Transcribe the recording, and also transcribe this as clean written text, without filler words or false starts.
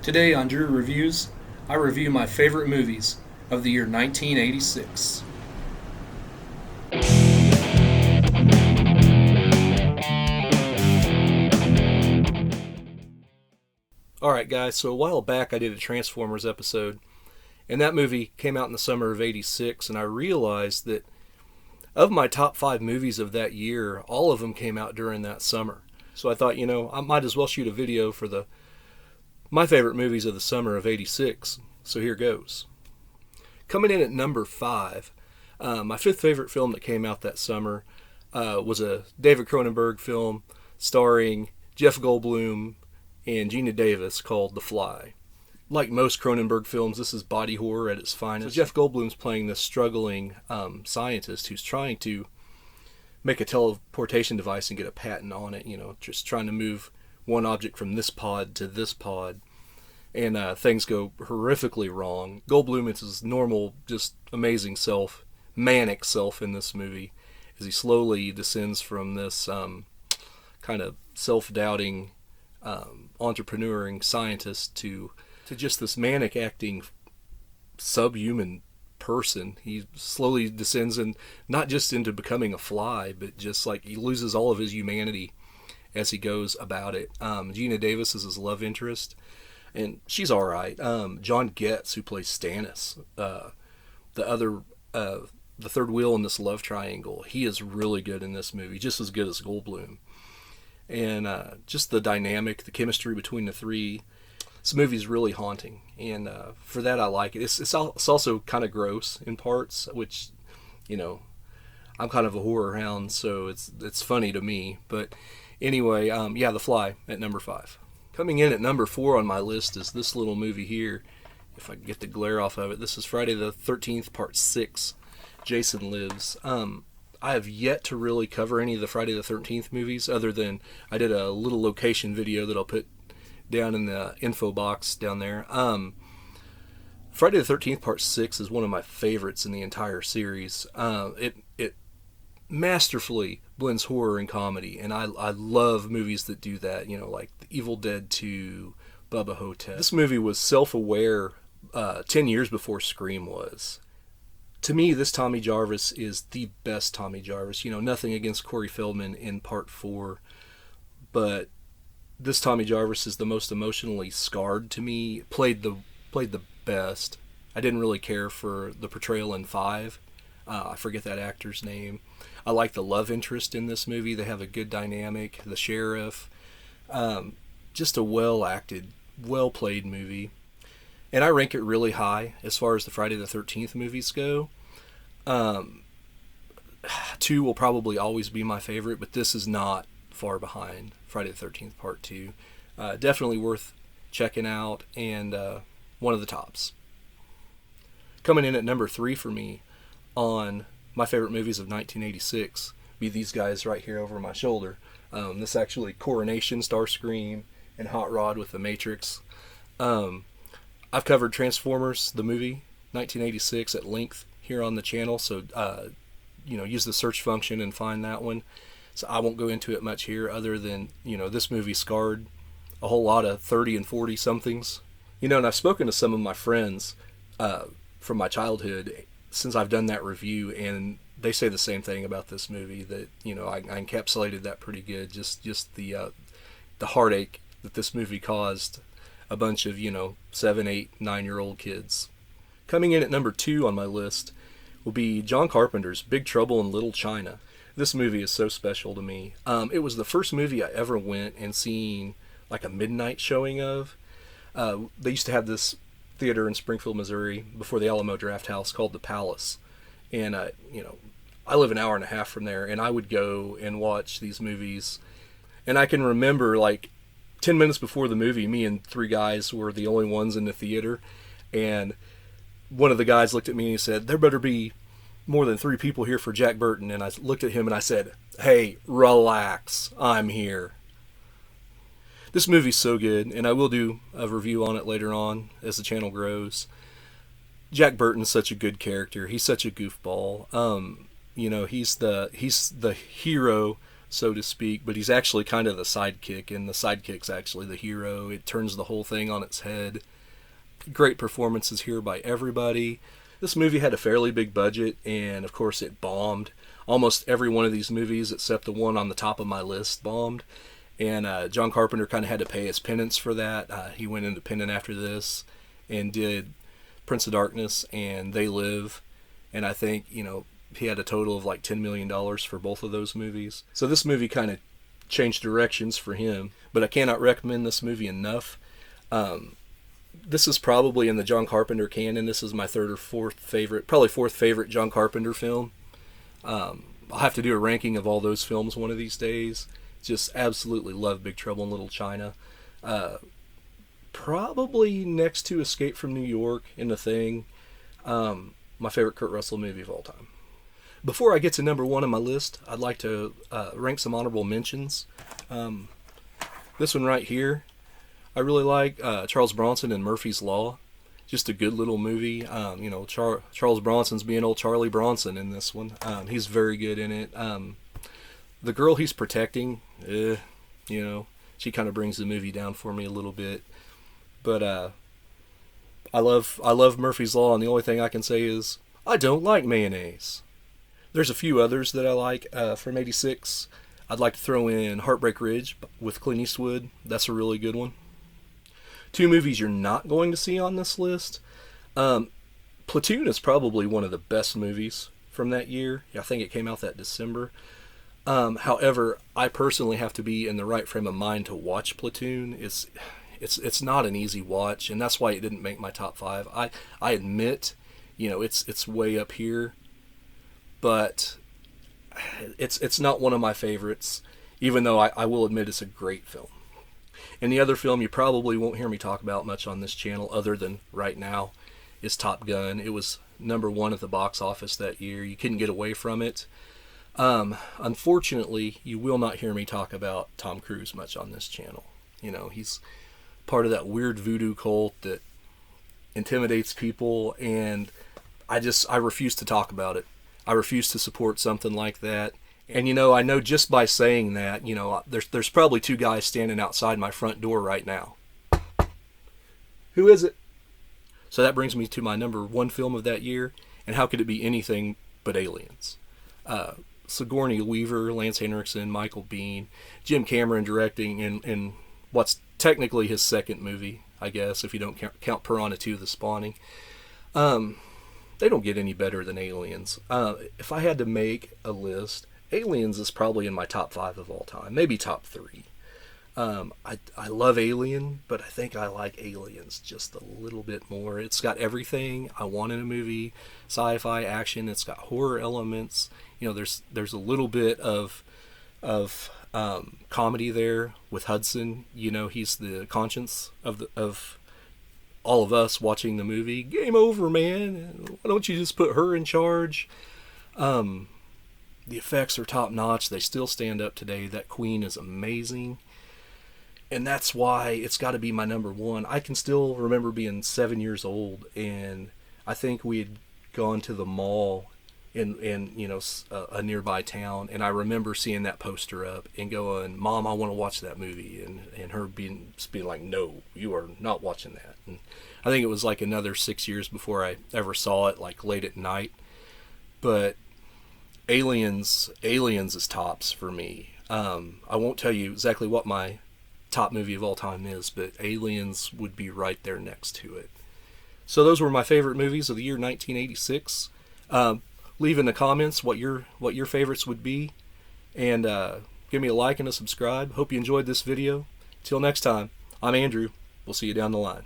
Today on Drew Reviews, I review my favorite movies of the year 1986. Alright, guys, so a while back I did a Transformers episode, and that movie came out in the summer of '86, and I realized that of my top 5 movies of that year, all of them came out during that summer. So I thought, I might as well shoot a video for my favorite movies of the summer of '86. So here goes. Coming in at number 5, my fifth favorite film that came out that summer was a David Cronenberg film starring Jeff Goldblum and Gina Davis called The Fly. Like most Cronenberg films, this is body horror at its finest. So Jeff Goldblum's playing this struggling scientist who's trying to make a teleportation device and get a patent on it, just trying to move one object from this pod to this pod. And things go horrifically wrong. Goldblum is his normal, just amazing self, manic self in this movie, as he slowly descends from this kind of self-doubting, entrepreneuring scientist to just this manic acting subhuman person. He slowly descends, and not just into becoming a fly, but just like he loses all of his humanity as he goes about it. Gina Davis is his love interest, and she's all right. John Getz, who plays Stannis, the third wheel in this love triangle, he is really good in this movie, just as good as Goldblum. And just the dynamic, the chemistry between the three. This movie's really haunting, and for that I like it. It's also kind of gross in parts, which, I'm kind of a horror hound, so it's funny to me. But anyway, The Fly at number 5. Coming in at number 4 on my list is this little movie here. If I can get the glare off of it, this is Friday the 13th, Part 6, Jason Lives. I have yet to really cover any of the Friday the 13th movies, other than I did a little location video that I'll put down in the info box down there. Friday the 13th Part 6 is one of my favorites in the entire series. It masterfully blends horror and comedy, and I love movies that do that, like The Evil Dead 2, Bubba Hotep. This movie was self-aware 10 years before Scream was. To me, this Tommy Jarvis is the best Tommy Jarvis. Nothing against Corey Feldman in Part 4, but this Tommy Jarvis is the most emotionally scarred to me. Played the best. I didn't really care for the portrayal in 5. I forget that actor's name. I like the love interest in this movie. They have a good dynamic. The sheriff. Just a well-acted, well-played movie. And I rank it really high as far as the Friday the 13th movies go. 2 will probably always be my favorite, but this is not far behind Friday the 13th Part 2. Definitely worth checking out, and one of the tops. Coming in at number 3 for me on my favorite movies of 1986 be these guys right here over my shoulder. This actually Coronation, Starscream, and Hot Rod with The Matrix. I've covered Transformers, the movie, 1986 at length here on the channel, so use the search function and find that one. So I won't go into it much here, other than, this movie scarred a whole lot of 30 and 40 somethings. And I've spoken to some of my friends from my childhood since I've done that review, and they say the same thing about this movie, that, I encapsulated that pretty good. Just the heartache that this movie caused a bunch of, 7, 8, 9-year-old kids. Coming in at number 2 on my list will be John Carpenter's Big Trouble in Little China. This movie is so special to me. It was the first movie I ever went and seen like a midnight showing of. They used to have this theater in Springfield, Missouri, before the Alamo Drafthouse, called the Palace. And, I live an hour and a half from there, and I would go and watch these movies. And I can remember, 10 minutes before the movie, me and 3 guys were the only ones in the theater. And one of the guys looked at me and he said, "There better be more than 3 people here for Jack Burton." And I looked at him and I said, "Hey, relax, I'm here." This movie's so good, and I will do a review on it later on as the channel grows. Jack Burton's such a good character. He's such a goofball. He's the hero so to speak, but he's actually kind of the sidekick, and the sidekick's actually the hero. It turns the whole thing on its head. Great performances here by everybody. This movie had a fairly big budget, and of course it bombed. Almost every one of these movies, except the one on the top of my list, bombed. And John Carpenter kind of had to pay his penance for that. He went independent after this and did Prince of Darkness and They Live. And I think, he had a total of like $10 million for both of those movies. So this movie kind of changed directions for him. But I cannot recommend this movie enough. This is probably in the John Carpenter canon. This is my third or fourth favorite, probably fourth favorite John Carpenter film. I'll have to do a ranking of all those films one of these days. Just absolutely love Big Trouble in Little China. Probably next to Escape from New York and The Thing. My favorite Kurt Russell movie of all time. Before I get to number one on my list, I'd like to rank some honorable mentions. This one right here, I really like Charles Bronson and Murphy's Law. Just a good little movie. Charles Bronson's being old Charlie Bronson in this one. He's very good in it. The girl he's protecting, she kind of brings the movie down for me a little bit. But I love Murphy's Law, and the only thing I can say is I don't like mayonnaise. There's a few others that I like from '86. I'd like to throw in Heartbreak Ridge with Clint Eastwood. That's a really good one. Two movies you're not going to see on this list. Platoon is probably one of the best movies from that year. I think it came out that December. However, I personally have to be in the right frame of mind to watch Platoon. It's not an easy watch, and that's why it didn't make my top 5. I admit, it's way up here, but it's not one of my favorites, even though I will admit it's a great film. And the other film you probably won't hear me talk about much on this channel, other than right now, is Top Gun. It was number 1 at the box office that year. You couldn't get away from it. Unfortunately, you will not hear me talk about Tom Cruise much on this channel. He's part of that weird voodoo cult that intimidates people, and I refuse to talk about it. I refuse to support something like that. And I know just by saying that, there's probably 2 guys standing outside my front door right now. Who is it? So that brings me to my number 1 film of that year, and how could it be anything but Aliens? Sigourney Weaver, Lance Henriksen, Michael Biehn, Jim Cameron directing in what's technically his second movie, I guess, if you don't count Piranha 2: The Spawning. They don't get any better than Aliens. If I had to make a list, Aliens is probably in my top 5 of all time, maybe top 3. I love Alien, but I think I like Aliens just a little bit more. It's got everything I want in a movie: sci-fi, action. It's got horror elements. There's a little bit of comedy there with Hudson. He's the conscience of all of us watching the movie. Game over, man. Why don't you just put her in charge? The effects are top notch. They still stand up today. That queen is amazing. And that's why it's got to be my number 1. I can still remember being 7 years old, and I think we had gone to the mall in a nearby town, and I remember seeing that poster up and going, "Mom, I want to watch that movie," and her being like, "No, you are not watching that." And I think it was like another 6 years before I ever saw it, like late at night. But Aliens is tops for me. I won't tell you exactly what my top movie of all time is, but Aliens would be right there next to it. So those were my favorite movies of the year 1986. Leave in the comments what your favorites would be, and give me a like and a subscribe. Hope you enjoyed this video. Till next time, I'm Andrew. We'll see you down the line.